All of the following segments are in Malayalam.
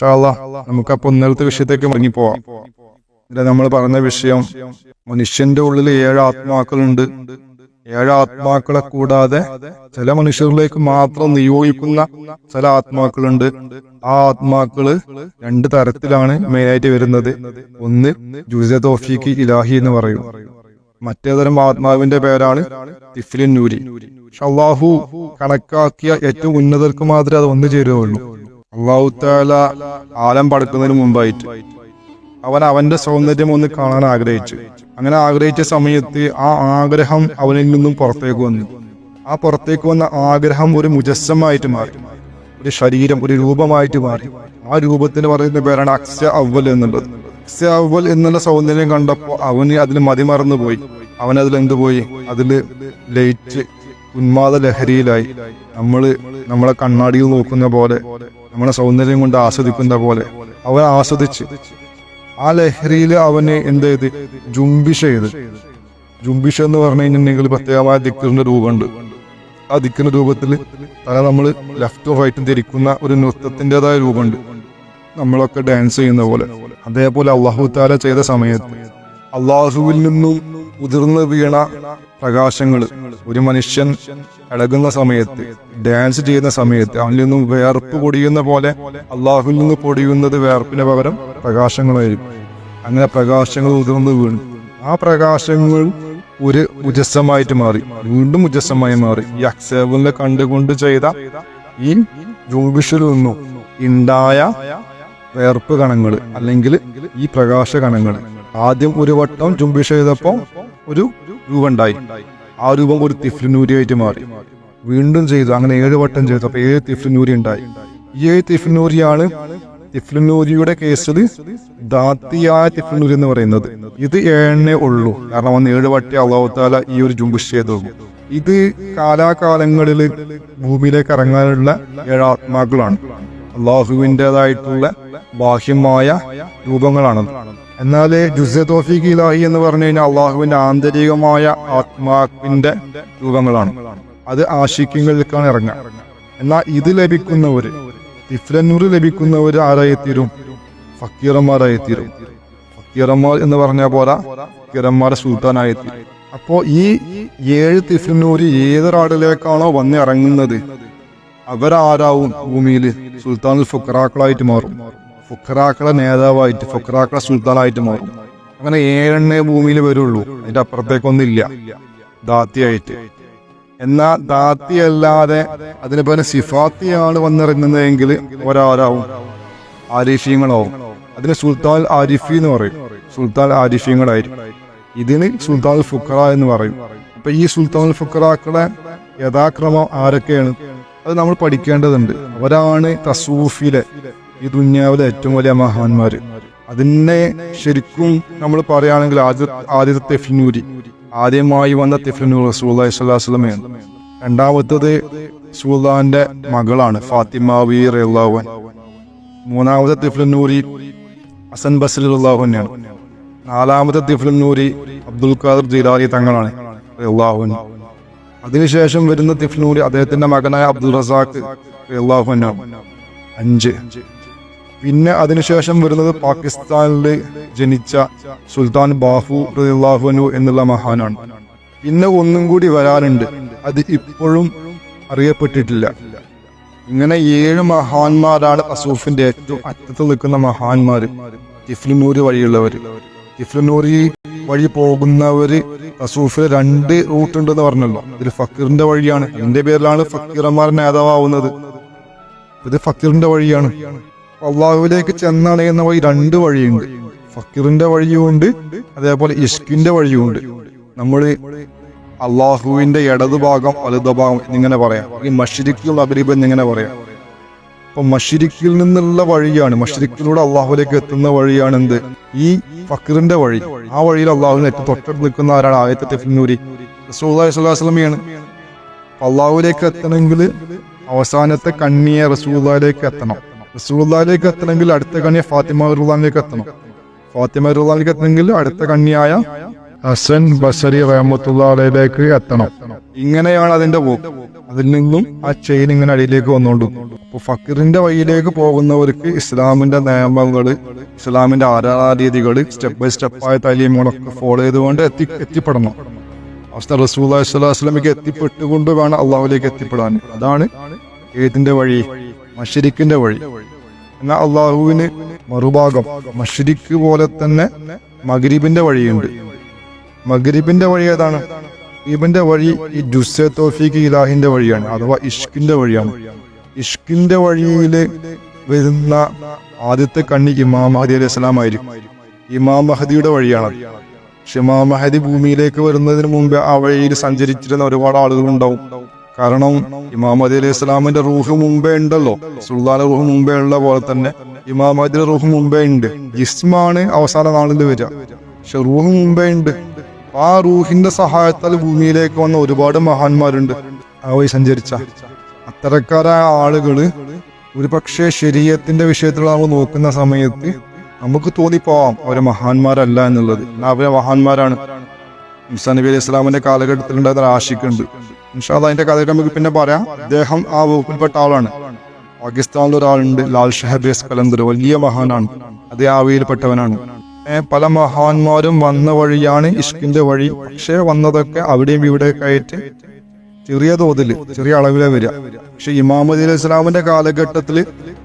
ഇൻഷാ അല്ലാഹ് നമുക്കപ്പോൾ ഇന്നലത്തെ വിഷയത്തേക്ക് മടങ്ങിപ്പോവാം. ഇതിൽ നമ്മൾ പറഞ്ഞ വിഷയം, മനുഷ്യന്റെ ഉള്ളിൽ 7 ആത്മാക്കളുണ്ട്. 7 ആത്മാക്കളെ കൂടാതെ ചില മനുഷ്യരിലേക്ക് മാത്രം നിയോഗിക്കുന്ന ചില ആത്മാക്കളുണ്ട്. ആ ആത്മാക്കള് 2 തരത്തിലാണ് മെയിനായിട്ട് വരുന്നത്. ഒന്ന് ജുസ്ഇ തൗഫീഖി ഇലാഹി എന്ന് പറയും. മറ്റേതരം ആത്മാവിന്റെ പേരാണ് തിഫ്ലുൻ നൂരി. അല്ലാഹു കണക്കാക്കിയ ഏറ്റവും ഉന്നതർക്ക് മാത്രമേ അത് വന്നു ചേരുകയുള്ളൂ. അല്ലാഹു തആല ആലം പടക്കുന്നതിന് മുമ്പായിട്ട് അവന്റെ സൗന്ദര്യം ഒന്ന് കാണാൻ ആഗ്രഹിച്ചു. അങ്ങനെ ആഗ്രഹിച്ച സമയത്ത് ആ ആഗ്രഹം അവനിൽ നിന്നും പുറത്തേക്ക് വന്നു. ആ പുറത്തേക്ക് വന്ന ആഗ്രഹം ഒരു മുജസ്സമായിട്ട് മാറി, ഒരു ശരീരം, ഒരു രൂപമായിട്ട് മാറി. ആ രൂപത്തിന് പറയുന്ന പേരാണ് അക്സ അവൽ എന്നുള്ളത്. അക്സ അവൽ എന്നുള്ള സൗന്ദര്യം കണ്ടപ്പോൾ അവന് അതിൽ മതിമറന്നു പോയി. അവനതിൽ എന്തുപോയി, അതില് ലയിച്ച് ഉന്മാദ ലഹരിയിലായി. നമ്മളെ കണ്ണാടിയിൽ നോക്കുന്ന പോലെ, നമ്മളെ സൗന്ദര്യം കൊണ്ട് ആസ്വദിക്കുന്ന പോലെ അവൻ ആസ്വദിച്ച് ആ ലഹരിയിൽ അവന് എന്ത് ചെയ്ത് ജുംബിഷ ചെയ്ത്. ജുംബിഷ എന്ന് പറഞ്ഞു കഴിഞ്ഞിട്ടുണ്ടെങ്കിൽ പ്രത്യേകമായ ദിക്റിന്റെ രൂപമുണ്ട്. ആ ദിക്റിന്റെ രൂപത്തിൽ തല നമ്മൾ ലെഫ്റ്റും റൈറ്റും തിരിക്കുന്ന ഒരു നൃത്തത്തിൻ്റെതായ രൂപമുണ്ട്, നമ്മളൊക്കെ ഡാൻസ് ചെയ്യുന്ന പോലെ. അതേപോലെ അല്ലാഹു തആല ചെയ്ത സമയത്ത് അള്ളാഹുവിൽ നിന്നും ഉതിർന്ന് വീണ പ്രകാശങ്ങൾ ഒരു മനുഷ്യൻ ഇളകുന്ന സമയത്ത്, ഡാൻസ് ചെയ്യുന്ന സമയത്ത് അവനിൽ നിന്നും വേർപ്പ് പൊടിയുന്ന പോലെ അള്ളാഹുവിൽ നിന്ന് പൊടിയുന്നത് വേർപ്പിന് പകരം പ്രകാശങ്ങളായിരിക്കും. അങ്ങനെ പ്രകാശങ്ങൾ ഉതിർന്ന് വീണു. ആ പ്രകാശങ്ങൾ ഒരു മുജസ്സമായിട്ട് മാറി, വീണ്ടും മുജസ്സമായി മാറി. ഈ അക്സേബിനെ കണ്ടുകൊണ്ട് ചെയ്ത ഈ ജുംബിഷിൽ നിന്നും ഉണ്ടായ വേർപ്പ് കണങ്ങൾ അല്ലെങ്കിൽ ഈ പ്രകാശ കണങ്ങൾ ആദ്യം ഒരു വട്ടം ജുംബിഷ ചെയ്തപ്പോ ഒരു രൂപം ഉണ്ടായി. ആ രൂപം ഒരു തിഫ്ലുൻ നൂരിയായിട്ട് മാറി. വീണ്ടും ചെയ്തു. അങ്ങനെ 7 വട്ടം ചെയ്തു. അപ്പൊ 7 തിഫ്ലുൻ നൂരി ഉണ്ടായി. ഈ 7 തിഫ്ലുൻ നൂരിയാണ് തിഫ്ലുൻ നൂരിയുടെ കേസിൽ ദാത്തിയായ തിഫ്ലുൻ നൂരി എന്ന് പറയുന്നത്. ഇത് 7 ഉള്ളൂ. കാരണം അന്ന് 7 വട്ടം അല്ലാഹു തആല ഈ ഒരു ജുംബിഷ് ചെയ്തു. ഇത് കാലാകാലങ്ങളിൽ ഭൂമിയിലേക്ക് ഇറങ്ങാനുള്ള 7 ആത്മാക്കളാണ്. അള്ളാഹുവിൻ്റെതായിട്ടുള്ള ബാഹ്യമായ രൂപങ്ങളാണ്. എന്നാല് ജുസ്ഇ തൗഫീഖി ഇലാഹി എന്ന് പറഞ്ഞു കഴിഞ്ഞാൽ അള്ളാഹുവിന്റെ ആന്തരികമായ ആത്മാവിന്റെ രൂപങ്ങളാണ്. അത് ആശിക്യങ്ങളിലേക്കാണ് ഇറങ്ങുക. എന്നാൽ ഇത് ലഭിക്കുന്നവര്, തിഫ്ലുൻ നൂർ ലഭിക്കുന്നവര് ആരായിത്തീരും? ഫക്കീറന്മാരായിത്തീരും. ഫക്കീറന്മാർ എന്ന് പറഞ്ഞ പോലെ ഫക്കീറന്മാരെ സുൽത്താനായിത്തീരും. അപ്പോ ഈ 7 തിഫ്ലുൻ നൂർ ഏതൊരാളിലേക്കാണോ വന്നിറങ്ങുന്നത് അവരാരാവും ഭൂമിയിൽ സുൽത്താനുൽ ഫുഖറാക്കളായിട്ട് മാറും. ഫുഖറാക്കളെ നേതാവായിട്ട്, ഫുഖറാക്കളെ സുൽത്താനായിട്ട് മാറും. അങ്ങനെ 7 ഭൂമിയിൽ വരുള്ളൂ. അതിന്റെ അപ്പുറത്തേക്കൊന്നില്ല ദാത്തിയായിട്ട്. എന്നാൽ ദാത്തി അല്ലാതെ അതിന് പകരം സിഫാത്തിയാണ് വന്നിറങ്ങുന്നതെങ്കിൽ ഒരാരാവും? ആരിഫീങ്ങളാവും. അതിന് സുൽത്താൻ ആരിഫി എന്ന് പറയും. സുൽത്താൻ ആരിഫീങ്ങളായിരിക്കും. ഇതിന് സുൽത്താനുൽ ഫുഖറ എന്ന് പറയും. അപ്പൊ ഈ സുൽത്താനുൽ ഫുഖറാക്കളെ യഥാക്രമം ആരൊക്കെയാണ് അത് നമ്മൾ പഠിക്കേണ്ടതുണ്ട്. അവരാണ് തസൂഫിലെ, ഈ ദുന്യാവിലെ ഏറ്റവും വലിയ മഹാന്മാര്. അതിനെ ശരിക്കും നമ്മൾ പറയുകയാണെങ്കിൽ ആദ്യത്തെ തിഫ്ലുൻ നൂരി, ആദ്യമായി വന്ന തിഫ്ലുൻ നൂർ റസൂലുള്ളാഹി സ്വല്ലല്ലാഹു അലൈഹി വസല്ലമയാണ്. രണ്ടാമത്തത് റസൂലുള്ളാഹിന്റെ മകളാണ് ഫാത്തിമ റളിയല്ലാഹു അൻഹ. മൂന്നാമത്തെ തിഫ്ലുൻ നൂരി ഹസൻ ബസ്രി റളിയല്ലാഹു അൻഹു. നാലാമത്തെ തിഫ്ലുൻ നൂരി അബ്ദുൽ ഖാദിർ ജീലാനി തങ്ങളാണ് റളിയല്ലാഹു അൻഹു. അതിനുശേഷം വരുന്ന തിഫ്ലുൻ നൂരി അദ്ദേഹത്തിന്റെ മകനായ അബ്ദുൽ റസാഖ് റളിയല്ലാഹു അൻഹു 5. പിന്നെ അതിനുശേഷം വരുന്നത് പാകിസ്ഥാനിൽ ജനിച്ച സുൽത്താൻ ബാഹു റളിയല്ലാഹു അൻഹു എന്നുള്ള മഹാനാണ്. പിന്നെ ഒന്നും കൂടി വരാനുണ്ട്, അത് ഇപ്പോഴും അറിയപ്പെട്ടിട്ടില്ല. ഇങ്ങനെ 7 മഹാന്മാരാണ് തസൂഫിന്റെ ഏറ്റവും അറ്റത്ത് നിൽക്കുന്ന മഹാന്മാര്, തിഫ്ലുൻ നൂരി വഴിയുള്ളവര്. തിഫ്ലുൻ നൂരി വഴി പോകുന്നവര് തസൂഫിൽ 2 റൂട്ട് ഉണ്ടെന്ന് പറഞ്ഞല്ലോ. ഇതിൽ ഫക്കീറിന്റെ വഴിയാണ്. അതിന്റെ പേരിലാണ് ഫക്കീറന്മാർ നേതാവുന്നത്. ഇത് ഫക്കീറിന്റെ വഴിയാണ്. അള്ളാഹുവിലേക്ക് ചെന്നണയുന്ന വഴി 2 വഴിയുണ്ട്. ഫക്കീറിന്റെ വഴിയുമുണ്ട്, അതേപോലെ ഇഷ്കിന്റെ വഴിയുമുണ്ട്. നമ്മൾ അള്ളാഹുവിന്റെ ഇടതുഭാഗം വലതുഭാഗം എന്നിങ്ങനെ പറയാം. ഈ മശ്രിഖുൽ മഗ്രിബ് എന്നിങ്ങനെ പറയാം. അപ്പൊ മശ്രിഖിൽ നിന്നുള്ള വഴിയാണ്, മശ്രിഖിലൂടെ അള്ളാഹുലേക്ക് എത്തുന്ന വഴിയാണ് എന്ത്? ഈ ഫക്കീറിന്റെ വഴി. ആ വഴിയിൽ അള്ളാഹുവിന് ഏറ്റവും തൊട്ടടുത്ത് നിൽക്കുന്ന ആരാണ്? ആദ്യത്തെ തിഫ്ലുൻ നൂരി റസൂലുള്ളാഹി സ്വല്ലല്ലാഹു അലൈഹി വസല്ലമയാണ്. അള്ളാഹുവിലേക്ക് എത്തണമെങ്കിൽ അവസാനത്തെ കണ്ണിയെ റസൂലുള്ളാഹിലേക്ക് എത്തണം. റസൂലുള്ളാഹിലേക്ക് എത്തണമെങ്കിൽ അടുത്ത കണ്ണിയെ ഫാത്തിമ റളിയല്ലാഹു അൻഹയിലേക്ക് എത്തണം. ഫാത്തിമ റളിയല്ലാഹു അൻഹയിലേക്ക് എത്തണമെങ്കിൽ അടുത്ത കണ്ണിയായ ഹസൻ ബസരി റഹ്മത്തുള്ളാഹി അലൈഹിലേക്ക് എത്തണം. ഇങ്ങനെയാണ് അതിന്റെ പോക്ക്. അതിൽ നിന്നും ആ ചെയിൻ ഇങ്ങനെ അടിയിലേക്ക് വന്നുകൊണ്ടിരിക്കും. അപ്പൊ ഫക്കീറിന്റെ വഴിയിലേക്ക് പോകുന്നവർക്ക് ഇസ്ലാമിന്റെ നിയമങ്ങള്, ഇസ്ലാമിന്റെ ആരാധരീതികള്, സ്റ്റെപ്പ് ബൈ സ്റ്റെപ്പായ തലീമുകളൊക്കെ ഫോളോ ചെയ്തുകൊണ്ട് എത്തിപ്പെടണം. അവസ്ഥ റസൂലുള്ളാഹി സ്വല്ലല്ലാഹു അലൈഹി വസല്ലമയ്ക്ക് എത്തിപ്പെട്ടുകൊണ്ട് വേണം അള്ളാഹുലേക്ക് എത്തിപ്പെടാൻ. അതാണ് ഏതിന്റെ വഴി? മശ്രിക്കിന്റെ വഴി. എന്നാൽ അള്ളാഹുവിന് മറുഭാഗം മശ്രിക്ക് പോലെ തന്നെ മഗ്രിബിന്റെ വഴിയുണ്ട്. മഗ്രിബിന്റെ വഴി ഏതാണ്? ഇബിന്റെ വഴി ഈ ജുസ്സെ തൗഫീഖ് ഇലാഹിന്റെ വഴിയാണ്, അഥവാ ഇഷ്കിന്റെ വഴിയാണ്. ഇഷ്കിന്റെ വഴിയിൽ വരുന്ന ആദ്യത്തെ കണ്ണി ഇമാം മഹദി അലൈഹി സ്വലാം ആയിരിക്കും. ഇമാം മഹദിയുടെ വഴിയാണ്. പക്ഷെ ഇമാം മഹദി ഭൂമിയിലേക്ക് വരുന്നതിന് മുമ്പ് ആ വഴിയിൽ സഞ്ചരിച്ചിരുന്ന ഒരുപാട് ആളുകളുണ്ടാവും. കാരണം ഇമാം മഹദി അലൈഹി സ്വലാമിന്റെ റൂഹ് മുമ്പേ ഉണ്ടല്ലോ. സുൽത്താന്റെ റൂഹ് മുമ്പേ ഉള്ള പോലെ തന്നെ ഇമാം മഹദിയുടെ റൂഹ് മുമ്പേ ഉണ്ട്. ജിസ്മാണ് അവസാന നാളിൽ വരിക, പക്ഷെ റൂഹ് മുമ്പേ ഉണ്ട്. ആ റൂഹിന്റെ സഹായത്താൽ ഭൂമിയിലേക്ക് വന്ന ഒരുപാട് മഹാന്മാരുണ്ട് ആ വഴി സഞ്ചരിച്ച. അത്തരക്കാരായ ആളുകള് ഒരു പക്ഷേ ശരീഅത്തിന്റെ വിഷയത്തിൽ നമ്മൾ നോക്കുന്ന സമയത്ത് നമുക്ക് തോന്നിപ്പോവാം അവരെ മഹാന്മാരല്ല എന്നുള്ളത്. അവരെ മഹാന്മാരാണ്. മുസാ നബി അലൈഹി ഇസ്ലാമിന്റെ കാലഘട്ടത്തിൽ ഉണ്ടായിരുന്ന ആഷിഖുണ്ട്. ഇൻഷാ അല്ലാഹ് അതിന്റെ കാലഘട്ടം നമുക്ക് പിന്നെ പറയാം. അദ്ദേഹം ആ വകുപ്പിൽപ്പെട്ട ആളാണ്. പാകിസ്ഥാനിൽ ഒരാളുണ്ട്, ലാൽ ഷഹബേസ് കലന്തർ, വലിയ മഹാനാണ്. അതേ ആവിയിൽപ്പെട്ടവനാണ്. പല മഹാന്മാരും വന്ന വഴിയാണ് ഇഷ്കിന്റെ വഴി. പക്ഷെ വന്നതൊക്കെ അവിടെയും ഇവിടെയൊക്കെ ആയിട്ട് ചെറിയ തോതില്, ചെറിയ അളവിലെ വരിക. പക്ഷെ ഇമാം മഹദി അലൈഹി ഇസ്ലാമിന്റെ കാലഘട്ടത്തിൽ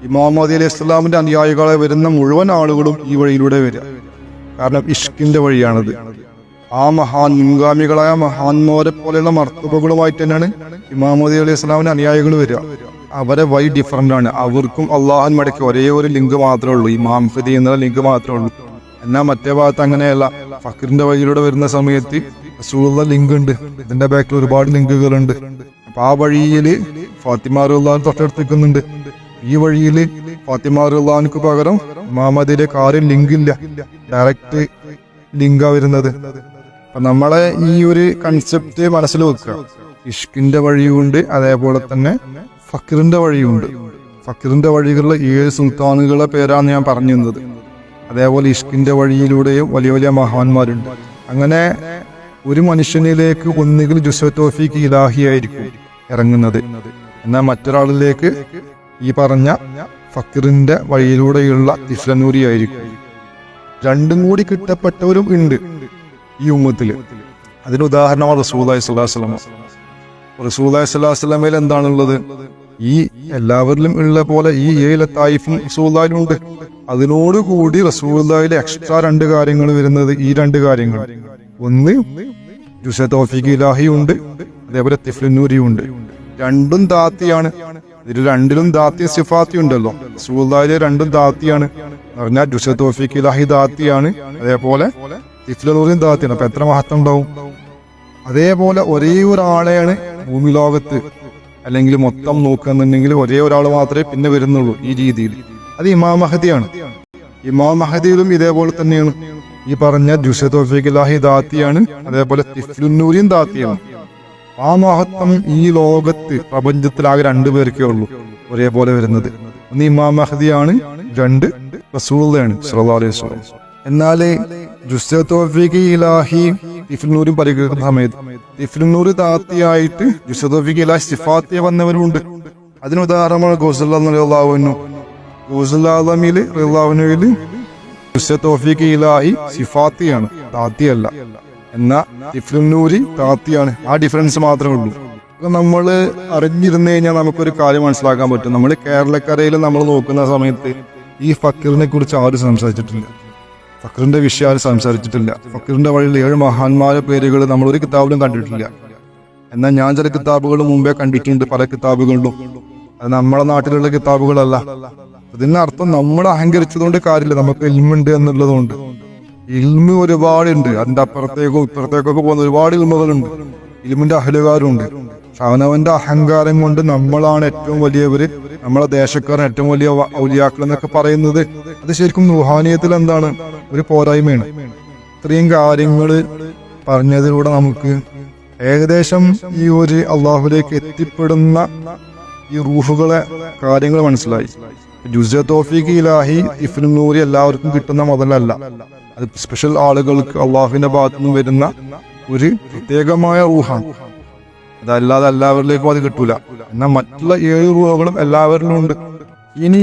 ഇമാം മഹദി അലൈഹി ഇസ്ലാമിന്റെ അനുയായികളെ വരുന്ന മുഴുവൻ ആളുകളും ഈ വഴിയിലൂടെ വരിക. കാരണം ഇഷ്കിന്റെ വഴിയാണത്. ആ മുൻഗാമികളായ മഹാന്മാരെ പോലെയുള്ള മർത്തബകളുമായിട്ട് തന്നെയാണ് ഇമാം മഹദി അലൈഹി ഇസ്ലാമിന്റെ അനുയായികൾ വരിക. അവരെ വഴി ഡിഫറന്റ് ആണ്. അവർക്കും അള്ളാഹുൻ മടക്കി ഒരേ ഒരു ലിങ്ക് മാത്രമേ ഉള്ളൂ, ഇമാം മഹദി എന്നുള്ള ലിങ്ക് മാത്രമേ ഉള്ളൂ. എന്നാൽ മറ്റേ ഭാഗത്ത് അങ്ങനെയല്ല. ഫക്കീറിന്റെ വഴിയിലൂടെ വരുന്ന സമയത്ത് റസൂലുള്ള ലിങ്ക് ഉണ്ട്, ഇതിന്റെ ബാക്കിൽ ഒരുപാട് ലിങ്കുകളുണ്ട്. അപ്പൊ ആ വഴിയില് ഫാത്തിമ റളിയല്ലാഹു തൊട്ടടുത്തേക്കുന്നുണ്ട്. ഈ വഴിയില് ഫാത്തിമ റളിയല്ലാഹുവിന് പകരം മുഹമ്മദിലെ കാര്യം ലിങ്ക് ഇല്ല, ഡയറക്റ്റ് ലിങ്കാ വരുന്നത്. അപ്പൊ നമ്മളെ ഈ ഒരു കൺസെപ്റ്റ് മനസ്സിൽ വെക്കുക. ഇഷ്കിന്റെ വഴിയുണ്ട്, അതേപോലെ തന്നെ ഫക്കീറിന്റെ വഴിയുണ്ട്. ഫക്കീറിന്റെ വഴികളിൽ 7 സുൽത്താനുകളെ പേരാണ് ഞാൻ പറഞ്ഞിരുന്നത്. അതേപോലെ ഇഷ്കിന്റെ വഴിയിലൂടെയും വലിയ വലിയ മഹാന്മാരുണ്ട്. അങ്ങനെ ഒരു മനുഷ്യനിലേക്ക് ഒന്നുകിൽ ജുസ്വ തൗഫീഖ് ഇലാഹി ആയിരിക്കും ഇറങ്ങുന്നത്, എന്നാൽ മറ്റൊരാളിലേക്ക് ഈ പറഞ്ഞ ഫക്കീറിന്റെ വഴിയിലൂടെയുള്ള തിഫ്ലനൂരി ആയിരിക്കും. രണ്ടും കൂടി കിട്ടപ്പെട്ടവരും ഉണ്ട് ഈ ഉമ്മത്തില്. അതിന് ഉദാഹരണമാണ് റസൂലുള്ളാഹി സ്വല്ലല്ലാഹു അലൈഹി വസല്ലം. റസൂലുള്ളാഹി സ്വല്ലല്ലാഹു അലൈഹി വസല്ലമയിൽ എന്താണുള്ളത്? ഈ എല്ലാവരിലും ഉള്ള പോലെ ഈ 7 തായിഫും റസൂലുള്ളാഹിലുണ്ട്. അതിനോടുകൂടി റസൂലുള്ളാഹിയിൽ എക്സ്ട്രാ 2 കാര്യങ്ങൾ വരുന്നത് ഈ 2 കാര്യങ്ങൾ. ഒന്ന് ജുസ്വ തൗഫീഖ് ഇലാഹി ഉണ്ട്, അതേപോലെ തിഫ്ലുന്നൂരി ഉണ്ട്. രണ്ടും ദാത്തിയാണ്. ഇതിൽ രണ്ടിലും ദാത്തി സിഫാത്തി ഉണ്ടല്ലോ. റസൂലുള്ളാഹിയിലെ രണ്ടും ദാത്തിയാണ് പറഞ്ഞാൽ ജുസ്വ തൗഫീഖ് ഇലാഹി ദാത്തിയാണ്, അതേപോലെ തിഫ്ലുന്നൂരിയും ദാത്തിയാണ്. അപ്പൊ എത്ര മഹത്വം ഉണ്ടാവും? അതേപോലെ ഒരേ ഒരാളെയാണ് ഭൂമി ലോകത്ത് അല്ലെങ്കിൽ മൊത്തം നോക്കുന്നുണ്ടെങ്കിൽ ഒരേ ഒരാൾ മാത്രമേ പിന്നെ വരുന്നുള്ളൂ ഈ രീതിയിൽ. അത് ഇമാം മഹദിയാണ്. ഇമാം മഹദിയിലും ഇതേപോലെ തന്നെയാണ്. ഈ പറഞ്ഞ ജുസ്വ തൗഫീഖ് ഇലാഹി ദാത്തിയാണ്, അതേപോലെ തിഫ്ലുന്നൂരിയും ദാത്തിയാണ്. ആ മഹത്വം ഈ ലോകത്ത് പ്രപഞ്ചത്തിൽ ആകെ 2 പേർക്കേ ഉള്ളൂ ഒരേപോലെ വരുന്നത്. ഒന്ന് ഇമാം മഹദിയാണ്, 2 റസൂലുള്ളാഹിയാണ് സ്വല്ലല്ലാഹു അലൈഹി വസല്ലം. എന്നാലേ ജുസ്വ തൗഫീഖ് ഇലാഹി തിഫ്ലുന്നൂരും പരിഗണിക്കുന്ന സമയത്ത് തിഫ്ലുന്നൂര് ദാത്തിയായിട്ട് ജുസ്വ തൗഫീഖ് ഇലാഹി സിഫാത്തി വന്നവരുണ്ട്. അതിന് ഉദാഹരണമാണ് ഗൗസുൽ ആലമില് റളിയല്ലാഹുവില് ജുസ്വ തൗഫീഖ് ഇലാഹി സിഫാത്തിയാണ്, ദാത്തിയല്ല. എന്നാ തിഫ്ലുന്നൂരി ദാത്തിയാണ്. ആ ഡിഫറൻസ് മാത്രമേ ഉള്ളൂ. നമ്മൾ അറിഞ്ഞിരുന്നു കഴിഞ്ഞാൽ നമുക്കൊരു കാര്യം മനസ്സിലാക്കാൻ പറ്റും. നമ്മൾ കേരളക്കരയിൽ നമ്മൾ നോക്കുന്ന സമയത്ത് ഈ ഫക്കീറിനെ കുറിച്ച് ആരും സംസാരിച്ചിട്ടില്ല. ഫക്കീറിന്റെ വിഷയം ആരും സംസാരിച്ചിട്ടില്ല. ഫക്കീറിന്റെ വഴിയിൽ 7 മഹാന്മാരുടെ പേരുകൾ നമ്മൾ ഒരു കിതാബിലും കണ്ടിട്ടില്ല. എന്നാൽ ഞാൻ ചില കിതാബുകൾ മുമ്പേ കണ്ടിട്ടുണ്ട്, പല കിതാബുകളിലും. അത് നമ്മുടെ നാട്ടിലുള്ള കിതാബുകളല്ല. അതിനർത്ഥം നമ്മൾ അഹങ്കരിച്ചതുകൊണ്ട് കാര്യമില്ല, നമുക്ക് ഇൽമുണ്ട് എന്നുള്ളതുകൊണ്ട്. ഇൽമ് ഒരുപാടുണ്ട്, അതിന്റെ അപ്പുറത്തേക്കും ഇപ്പുറത്തേക്കൊക്കെ പോകുന്ന ഒരുപാട് ഇൽമുകളുണ്ട്. ഇൽമിന്റെ അഹലുകാരുണ്ട്. അവനവന്റെ അഹങ്കാരം കൊണ്ട് നമ്മളാണ് ഏറ്റവും വലിയവര്, നമ്മളെ ദേശക്കാരൻ ഏറ്റവും വലിയ ഔലിയാക്കൾ എന്നൊക്കെ പറയുന്നത് അത് ശരിക്കും റുഹാനിയത്തിൽ എന്താണ് ഒരു പോരായ്മയാണ്. ഇത്രയും കാര്യങ്ങൾ പറഞ്ഞതിലൂടെ നമുക്ക് ഏകദേശം ഈ ഒരു അള്ളാഹുലേക്ക് എത്തിപ്പെടുന്ന ഈ റൂഹുകളെ കാര്യങ്ങൾ മനസ്സിലായി. ജുസ്വ തൗഫീഖ് ഇലാഹി തിഫ്ലുന്നൂരി എല്ലാവർക്കും കിട്ടുന്ന മുതലല്ല. അത് സ്പെഷ്യൽ ആളുകൾക്ക് അള്ളാഹുവിന്റെ ഭാഗത്തു നിന്ന് വരുന്ന ഒരു പ്രത്യേകമായ റൂഹാണ്. അതല്ലാതെ എല്ലാവരിലേക്കും അത് കിട്ടൂല. എന്നാൽ മറ്റുള്ള 7 റൂഹുകളും എല്ലാവരിലും ഉണ്ട്. ഇനി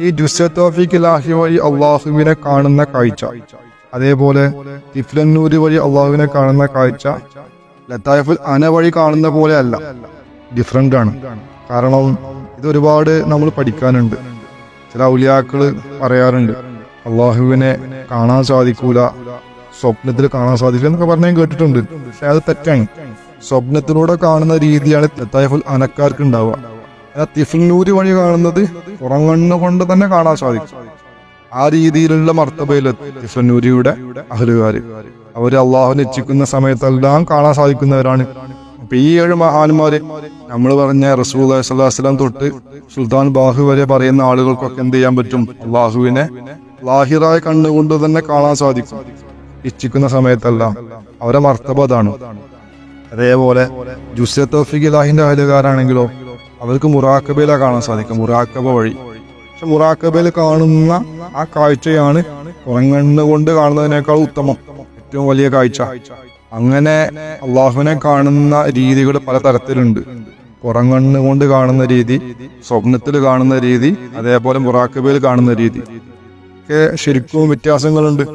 ഈ ജുസ്സ തൗഫീഖ് ഇലാഹി വഴി അള്ളാഹുവിനെ കാണുന്ന കാഴ്ച, അതേപോലെ തിഫ്ലന്നൂരി വഴി അള്ളാഹുവിനെ കാണുന്ന കാഴ്ച ലത്തായിഫുൽ അന വഴി കാണുന്ന പോലെ അല്ല, ഡിഫറെന്റ് ആണ്. കാരണം ഇത് ഒരുപാട് നമ്മൾ പഠിക്കാനുണ്ട്. ചില ഔലിയാക്കള് പറയാറുണ്ട് അള്ളാഹുവിനെ കാണാൻ സാധിക്കൂല, സ്വപ്നത്തിൽ കാണാൻ സാധിക്കില്ല എന്നൊക്കെ പറഞ്ഞ് ഞാൻ കേട്ടിട്ടുണ്ട്. പക്ഷെ അത് തെറ്റാണ്. സ്വപ്നത്തിലൂടെ കാണുന്ന രീതിയാണ് ലത്തായിഫുൽ അനക്കാർക്ക് ഉണ്ടാവുക. തിഫ്ലന്നൂരി വഴി കാണുന്നത് പുറങ്ങണ്ണു കൊണ്ട് തന്നെ കാണാൻ സാധിക്കും. ആ രീതിയിലുള്ള മർത്തബയിലെത്തി തിഫ്ലന്നൂരിയുടെ അഹ്ലുകാര്. അവര് അള്ളാഹുവിനെ ഇച്ഛിക്കുന്ന സമയത്തെല്ലാം കാണാൻ സാധിക്കുന്നവരാണ്. അപ്പൊ ഈ 7 മഹാന്മാര് നമ്മൾ പറഞ്ഞ റസൂലുള്ളാഹി സ്വല്ലല്ലാഹു അലൈഹി വസല്ലം തൊട്ട് സുൽത്താൻ ബാഹു വരെ പറയുന്ന ആളുകൾക്കൊക്കെ എന്ത് ചെയ്യാൻ പറ്റും? അള്ളാഹുവിനെ ലാഹിറായ കണ്ണുകൊണ്ട് തന്നെ കാണാൻ സാധിക്കും ഇച്ഛിക്കുന്ന സമയത്തെല്ലാം. അവരെ മർത്തബ അതാണ്. അതേപോലെ ജുസ്സ തൗഫീഖ് ഇലാഹിന്റെ അഹ്ലുകാരാണെങ്കിലോ അവർക്ക് മുറാക്കബയില കാണാൻ സാധിക്കും, മുറാക്കബ വഴി. പക്ഷെ മുറാക്കബയിൽ കാണുന്ന ആ കാഴ്ചയാണ് പുറങ്ങണ്ണ് കൊണ്ട് കാണുന്നതിനേക്കാൾ ഉത്തമം, ഏറ്റവും വലിയ കാഴ്ച. അങ്ങനെ അള്ളാഹുവിനെ കാണുന്ന രീതികൾ പലതരത്തിലുണ്ട്. പുറങ്ങണ്ണ് കൊണ്ട് കാണുന്ന രീതി, സ്വപ്നത്തിൽ കാണുന്ന രീതി, അതേപോലെ മുറാക്കബയിൽ കാണുന്ന രീതി ഒക്കെ ശരിക്കും വ്യത്യാസങ്ങളുണ്ട്.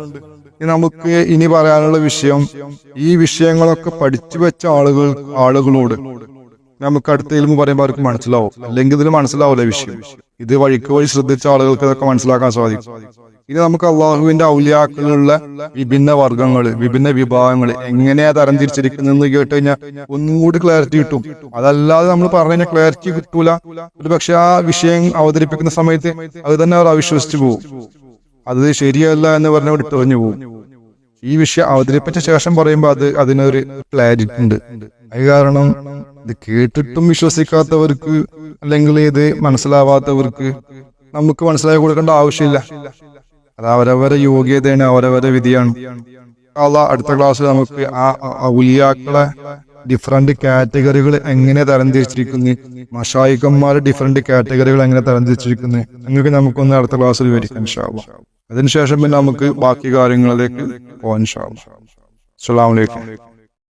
നമുക്ക് ഇനി പറയാനുള്ള വിഷയം, ഈ വിഷയങ്ങളൊക്കെ പഠിച്ചു വെച്ച ആളുകളോട് നമുക്ക് അടുത്ത ഇൽമു പറയുമ്പോൾ അവർക്ക് മനസ്സിലാവും. അല്ലെങ്കിൽ ഇതിൽ മനസ്സിലാവില്ല വിഷയം. ഇത് വഴിക്ക് വഴി ശ്രദ്ധിച്ച ആളുകൾക്ക് ഇതൊക്കെ മനസ്സിലാക്കാൻ സാധിക്കും. ഇനി നമുക്ക് അള്ളാഹുവിന്റെ ഔലിയാക്കളുള്ള വിഭിന്ന വർഗങ്ങള്, വിഭിന്ന വിഭാഗങ്ങൾ എങ്ങനെയാ തരംതിരിച്ചിരിക്കുന്നതെന്ന് കേട്ട് കഴിഞ്ഞാൽ ഒന്നും കൂടി ക്ലാരിറ്റി കിട്ടും. അതല്ലാതെ നമ്മൾ പറഞ്ഞു കഴിഞ്ഞാൽ ക്ലാരിറ്റി കിട്ടൂല. ഒരു പക്ഷെ ആ വിഷയം അവതരിപ്പിക്കുന്ന സമയത്ത് അത് തന്നെ അവർ അവിശ്വസിച്ചു പോകും. അത് ശരിയല്ല എന്ന് പറഞ്ഞ വിട്ടെറിഞ്ഞു പോകും. ഈ വിഷയം അവതരിപ്പിച്ച ശേഷം പറയുമ്പോൾ അതിനൊരു ക്ലാരിറ്റി ഉണ്ട്. അത് കാരണം ഇത് കേട്ടിട്ടും വിശ്വസിക്കാത്തവർക്ക്, അല്ലെങ്കിൽ ഇത് മനസ്സിലാവാത്തവർക്ക് നമുക്ക് മനസ്സിലാക്കി കൊടുക്കേണ്ട ആവശ്യമില്ല. അത് അവരവരെ യോഗ്യതയാണ്, അവരവരെ വിധിയാണ്. അടുത്ത ക്ലാസ്സിൽ നമുക്ക് ആ ഔലിയാക്കളെ ഡിഫറെന്റ് കാറ്റഗറികൾ എങ്ങനെ തരംതിരിച്ചിരിക്കുന്നു, മശായിഖന്മാരെ ഡിഫറെന്റ് കാറ്റഗറികൾ എങ്ങനെ തരംതിരിച്ചിരിക്കുന്നു എന്നൊക്കെ നമുക്കൊന്ന് അടുത്ത ക്ലാസ്സിൽ വിവരിക്കാം ഇൻഷാ അല്ലാഹ്. അതിനുശേഷം പിന്നെ നമുക്ക് ബാക്കി കാര്യങ്ങളിലേക്ക് പോകാം ഇൻഷാ അല്ലാഹ്. അസ്സലാമു അലൈക്കും.